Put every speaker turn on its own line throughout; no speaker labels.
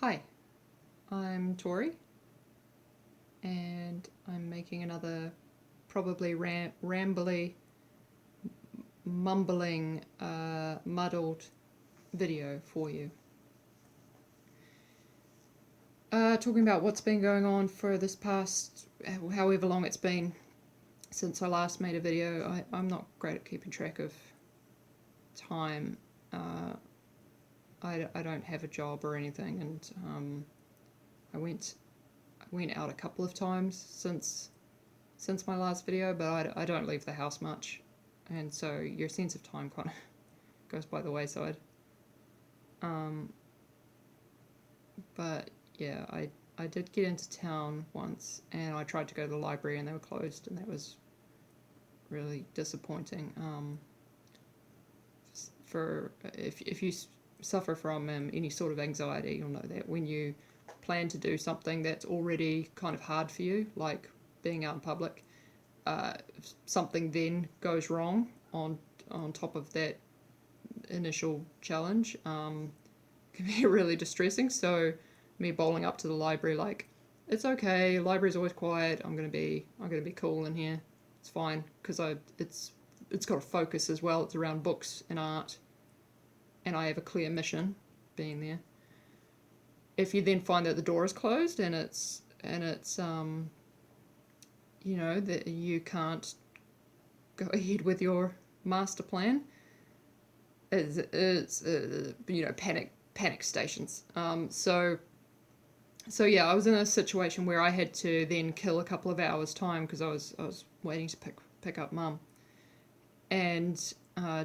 Hi, I'm Tori, and I'm making another probably rambly, mumbling, muddled video for you. Talking about what's been going on for this past, however long it's been since I last made a video. I'm not great at keeping track of time. I don't have a job or anything, and I went out a couple of times since my last video, but I don't leave the house much, and so your sense of time kind of goes by the wayside. But yeah, I did get into town once, and I tried to go to the library, and they were closed, and that was really disappointing. For if you suffer from any sort of anxiety, you'll know that when you plan to do something that's already kind of hard for you, like being out in public, something then goes wrong on top of that initial challenge, can be really distressing. So me bowling up to the library like, it's okay, library's always quiet, I'm gonna be cool in here, it's fine, because it's got a focus as well, it's around books and art, and I have a clear mission being there. If you then find that the door is closed and it's you know, that you can't go ahead with your master plan, it's you know, panic stations. So yeah, I was in a situation where I had to then kill a couple of hours time because I was waiting to pick up mum, and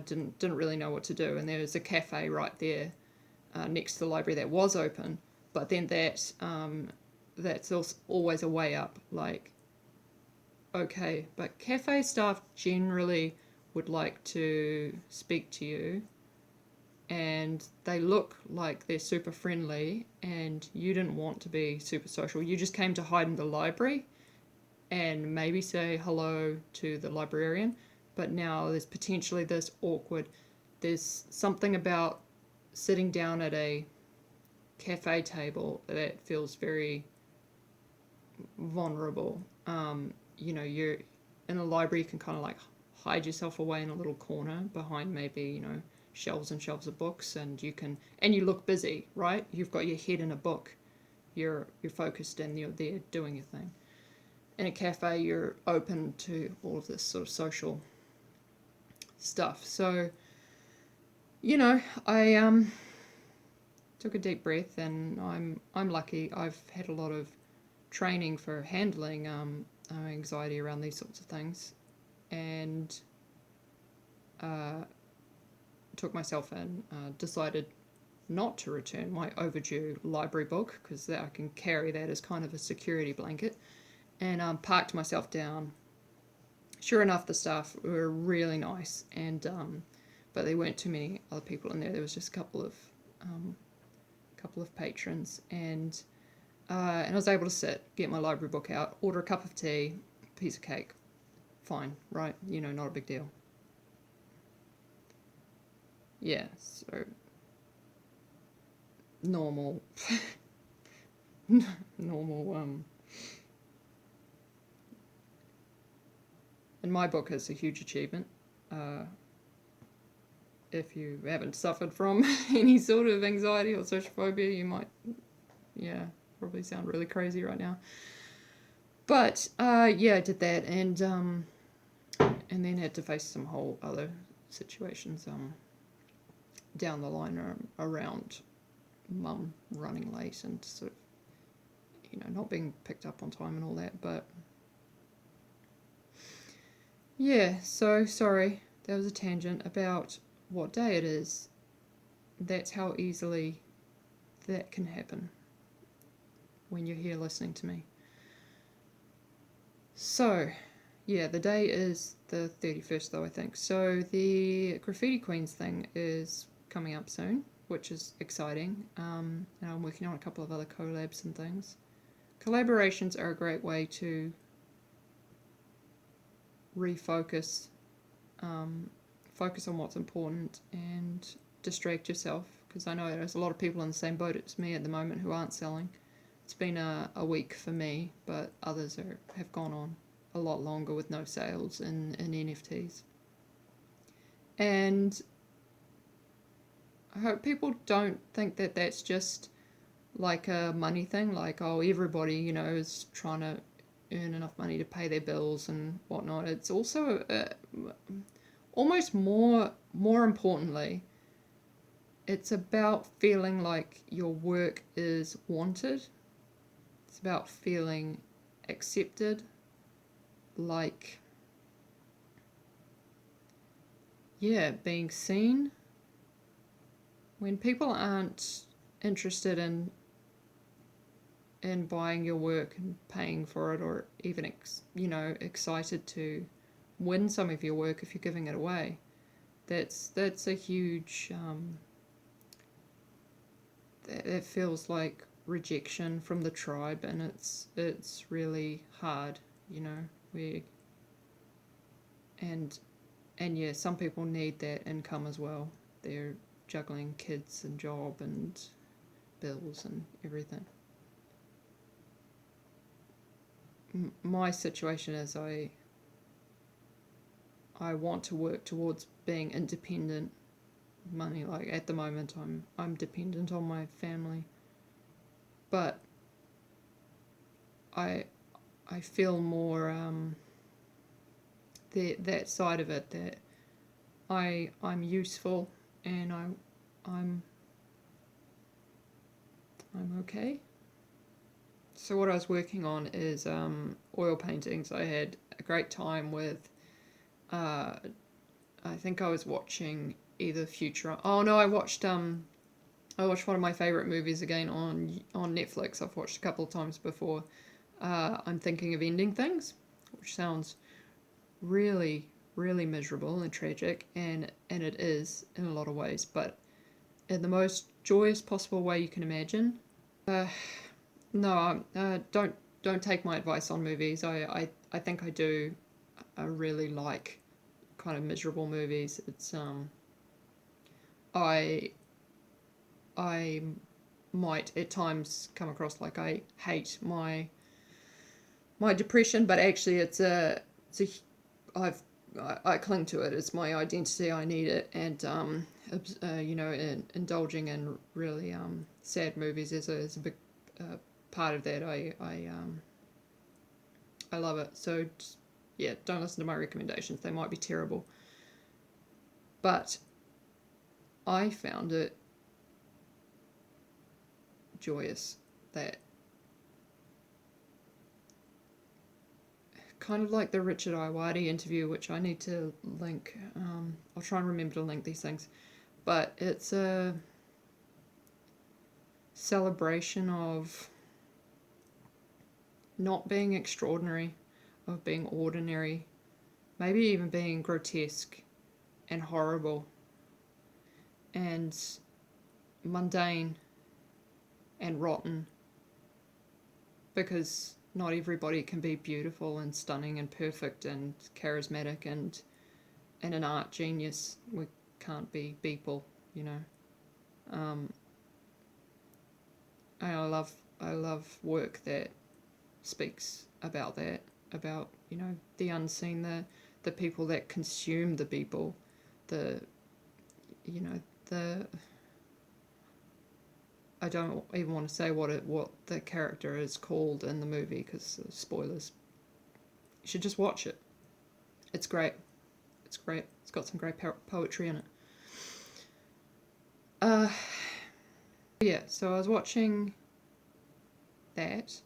didn't really know what to do. And there was a cafe right there next to the library that was open, but then that's also always a way up. Like, okay, but cafe staff generally would like to speak to you, and they look like they're super friendly, and you didn't want to be super social. You just came to hide in the library and maybe say hello to the librarian, but now there's potentially this awkward, there's something about sitting down at a cafe table that feels very vulnerable. You know, you're in a library, you can kind of like hide yourself away in a little corner behind maybe, you know, shelves and shelves of books, and you look busy, right? You've got your head in a book, you're focused, and you're there doing your thing. In a cafe, you're open to all of this sort of social stuff. So, you know, I took a deep breath, and I'm lucky. I've had a lot of training for handling anxiety around these sorts of things, and took myself in, decided not to return my overdue library book because I can carry that as kind of a security blanket, and parked myself down. Sure enough, the staff were really nice, and but there weren't too many other people in there. There was just a couple of patrons, and I was able to sit, get my library book out, order a cup of tea, piece of cake. Fine, right? You know, not a big deal. Yeah, so normal, normal. In my book, it's a huge achievement. If you haven't suffered from any sort of anxiety or social phobia, you might, yeah, probably sound really crazy right now. But yeah, I did that, and then had to face some whole other situations down the line around mum running late and sort of, you know, not being picked up on time and all that. But yeah, so sorry, that was a tangent about what day it is. That's how easily that can happen when you're here listening to me. So, yeah, the day is the 31st though, I think. So the Graffiti Queens thing is coming up soon, which is exciting. And I'm working on a couple of other collabs and things. Collaborations are a great way to refocus, focus on what's important, and distract yourself, because I know there's a lot of people in the same boat as me at the moment who aren't selling. It's been a week for me, but others have gone on a lot longer with no sales in NFTs. And I hope people don't think that that's just like a money thing, like, oh, everybody, is trying to earn enough money to pay their bills and whatnot. It's also almost more importantly, it's about feeling like your work is wanted. It's about feeling accepted, like, being seen. When people aren't interested in buying your work and paying for it, or even excited to win some of your work if you're giving it away, that's a huge it feels like rejection from the tribe, and it's really hard, we and yeah, some people need that income as well. They're juggling kids and job and bills and everything. My situation is I want to work towards being independent money. Like, at the moment I'm dependent on my family, but I feel more that side of it, that I'm useful and I'm okay. So what I was working on is oil paintings. I had a great time with I think I was watching either Future. Oh no, I watched one of my favourite movies again on Netflix. I've watched a couple of times before. I'm Thinking of Ending Things, which sounds really, really miserable and tragic, and it is in a lot of ways, but in the most joyous possible way you can imagine. No, don't take my advice on movies. I think I do. I really like kind of miserable movies. It's I might at times come across like I hate my depression, but actually I cling to it. It's my identity. I need it, and indulging in really sad movies is a big part of that. I love it. So yeah, don't listen to my recommendations. They might be terrible, but I found it joyous. That kind of like the Richard Ayoade interview, which I need to link. I'll try and remember to link these things, but it's a celebration of not being extraordinary, of being ordinary, maybe even being grotesque and horrible and mundane and rotten, because not everybody can be beautiful and stunning and perfect and charismatic and an art genius. We can't be people, and I love work that speaks about that, about the unseen, the people that consume the people, the I don't even want to say what the character is called in the movie, because spoilers. You should just watch it. It's great. It's great. It's got some great poetry in it. Yeah, so I was watching that,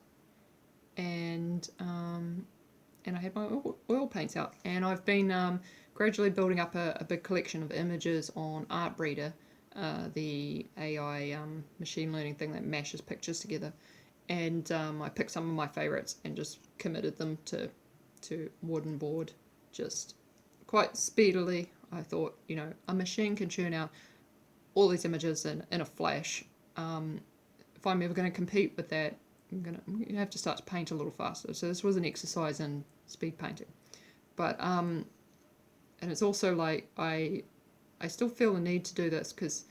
and I had my oil paints out, and I've been gradually building up a big collection of images on Artbreeder, the AI machine learning thing that mashes pictures together, and I picked some of my favourites and just committed them to wooden board just quite speedily. I thought, a machine can churn out all these images in a flash. If I'm ever going to compete with that, I'm going to have to start to paint a little faster. So this was an exercise in speed painting. But, and it's also like, I still feel the need to do this because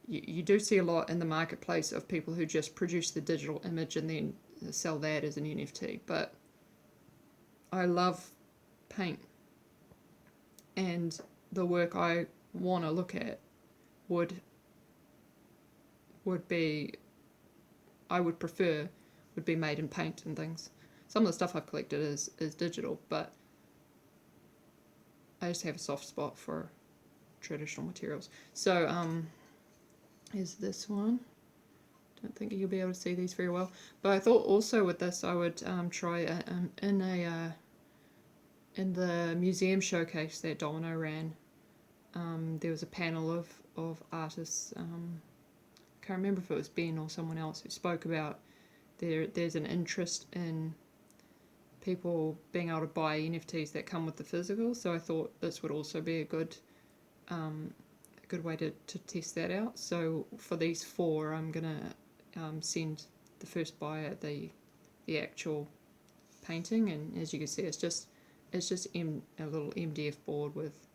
you do see a lot in the marketplace of people who just produce the digital image and then sell that as an NFT. But I love paint, and the work I want to look at would be, I would prefer, would be made in paint and things. Some of the stuff I've collected is digital, but I just have a soft spot for traditional materials. So is this one. Don't think you'll be able to see these very well, but I thought also with this I would try in the museum showcase that Domino ran. There was a panel of artists. Can't remember if it was Ben or someone else who spoke about there's an interest in people being able to buy NFTs that come with the physical. So I thought this would also be a good way to test that out. So for these 4, I'm gonna send the first buyer the actual painting, and as you can see, it's just a little MDF board with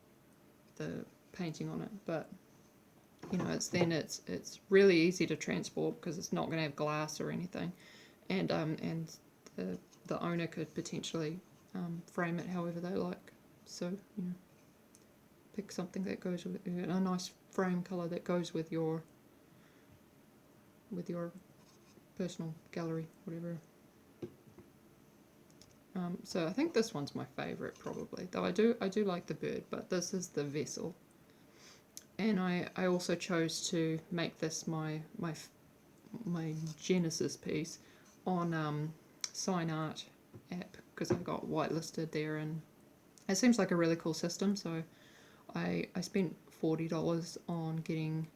the painting on it. But you know, it's really easy to transport because it's not going to have glass or anything, and the owner could potentially frame it however they like. So you know, pick something that goes with a nice frame color that goes with your personal gallery, whatever. So I think this one's my favourite probably, though I do like the bird, but this is the vessel. And I also chose to make this my Genesis piece on Sign Art app, because I got whitelisted there, and it seems like a really cool system. So I spent $40 on getting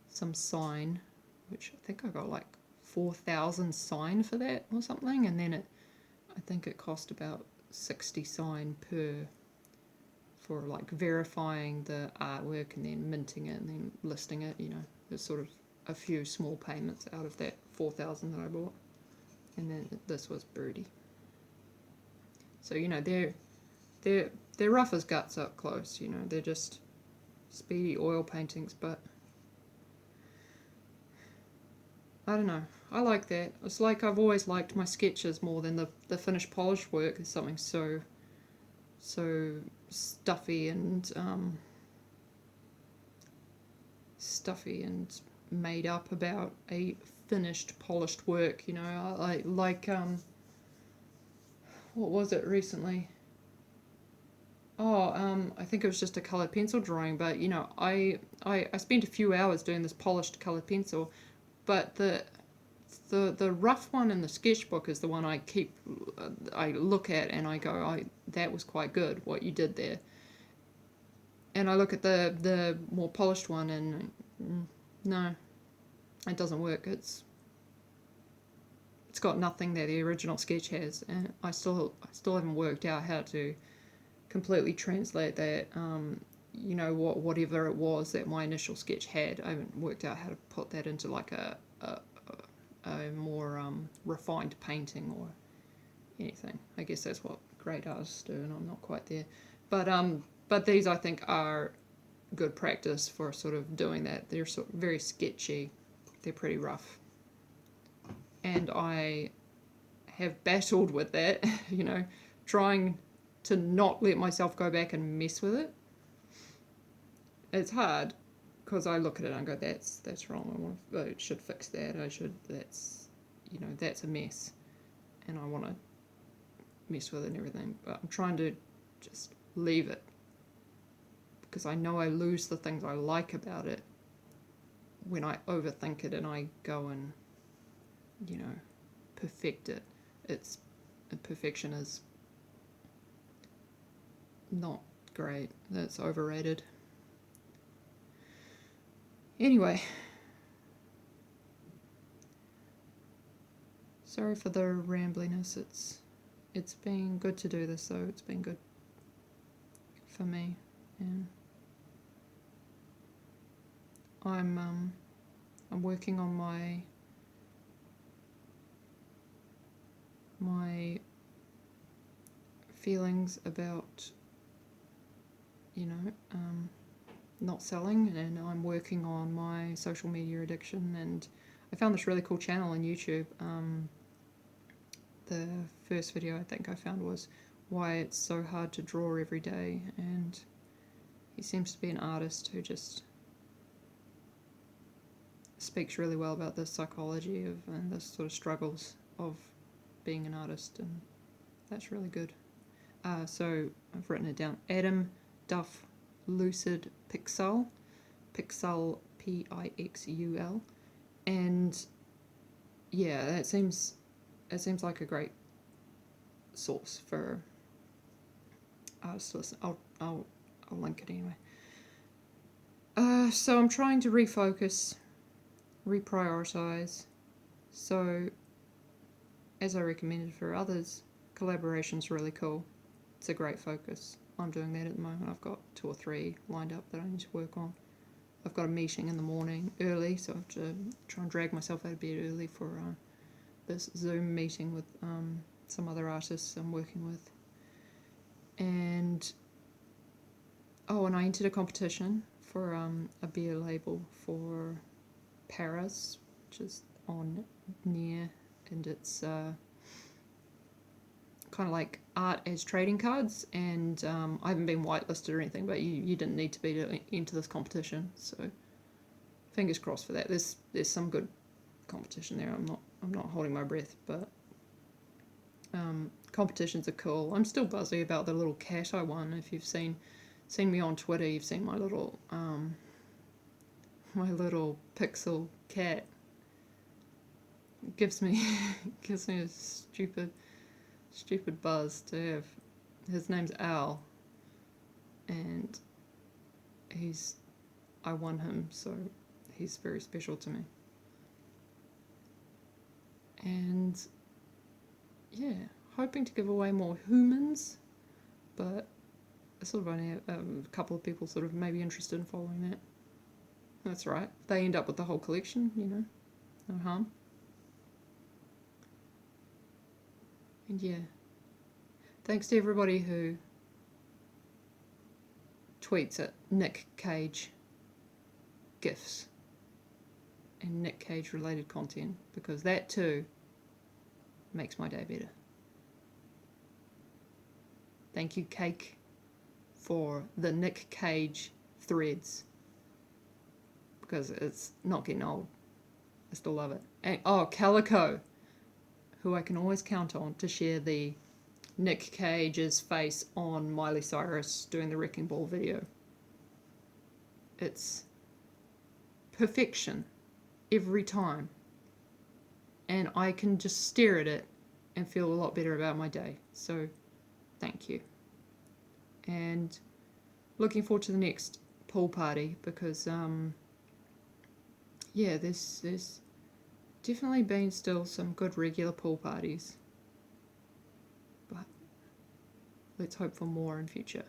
some sign, which I think I got like 4,000 sign for that or something, and then I think it cost about 60 sign for like verifying the artwork and then minting it and then listing it. You know, there's sort of a few small payments out of that 4,000 that I bought, and then this was Birdie. So you know, they're rough as guts up close. You know, they're just speedy oil paintings, but I don't know. I like that. It's like I've always liked my sketches more than the finished polished work. Is something so stuffy and made up about a finished polished work. You know, I like what was it recently? I think it was just a coloured pencil drawing, but you know, I spent a few hours doing this polished coloured pencil, but the rough one in the sketchbook is the one I look at and I go, that was quite good what you did there. And I look at the more polished one and no, it doesn't work. It's got nothing that the original sketch has, and I still haven't worked out how to completely translate that. You know, whatever it was that my initial sketch had, I haven't worked out how to put that into like a more refined painting or anything. I guess that's what great artists do, and I'm not quite there. But these I think are good practice for sort of doing that. They're sort of very sketchy. They're pretty rough, and I have battled with that. You know, trying to not let myself go back and mess with it. It's hard because I look at it and go, that's wrong. I should fix that. That's a mess, and I want to mess with it and everything. But I'm trying to just leave it, because I know I lose the things I like about it when I overthink it and I go and, you know, perfect it. Perfection is not great. That's overrated. Anyway, sorry for the rambliness. It's been good to do this though. It's been good for me, and I'm working on my feelings about, you know, not selling, and I'm working on my social media addiction. And I found this really cool channel on YouTube. The first video I think I found was why it's so hard to draw every day, and he seems to be an artist who just speaks really well about the psychology of and the sort of struggles of being an artist, and that's really good. So I've written it down. Adam Duff Lucid Pixel, Pixel Pixul, and yeah, it seems like a great source for artists to listen. I'll link it anyway. So I'm trying to refocus, reprioritize. So, as I recommended for others, collaboration's really cool. It's a great focus. I'm doing that at the moment. I've got 2 or 3 lined up that I need to work on. I've got a meeting in the morning early, so I have to try and drag myself out of bed early for this Zoom meeting with some other artists I'm working with. And I entered a competition for a beer label for Paris, which is on near, and it's kind of like art as trading cards, and I haven't been whitelisted or anything, but you didn't need to be to enter this competition, so fingers crossed for that. There's some good competition there. I'm not holding my breath, but competitions are cool. I'm still buzzy about the little cat I won. If you've seen me on Twitter, you've seen my little pixel cat. It gives me a stupid buzz to have. His name's Al, and I won him, so he's very special to me. And yeah, hoping to give away more humans, but I sort of only have a couple of people sort of maybe interested in following that. That's right. They end up with the whole collection, no harm. And yeah, thanks to everybody who tweets at Nick Cage GIFs and Nick Cage related content, because that too makes my day better. Thank you, Cake, for the Nick Cage threads, because it's not getting old. I still love it. And Calico, who I can always count on to share the Nick Cage's face on Miley Cyrus doing the Wrecking Ball video. It's perfection every time, and I can just stare at it and feel a lot better about my day. So thank you, and looking forward to the next pool party, because there's definitely been still some good regular pool parties, but let's hope for more in future.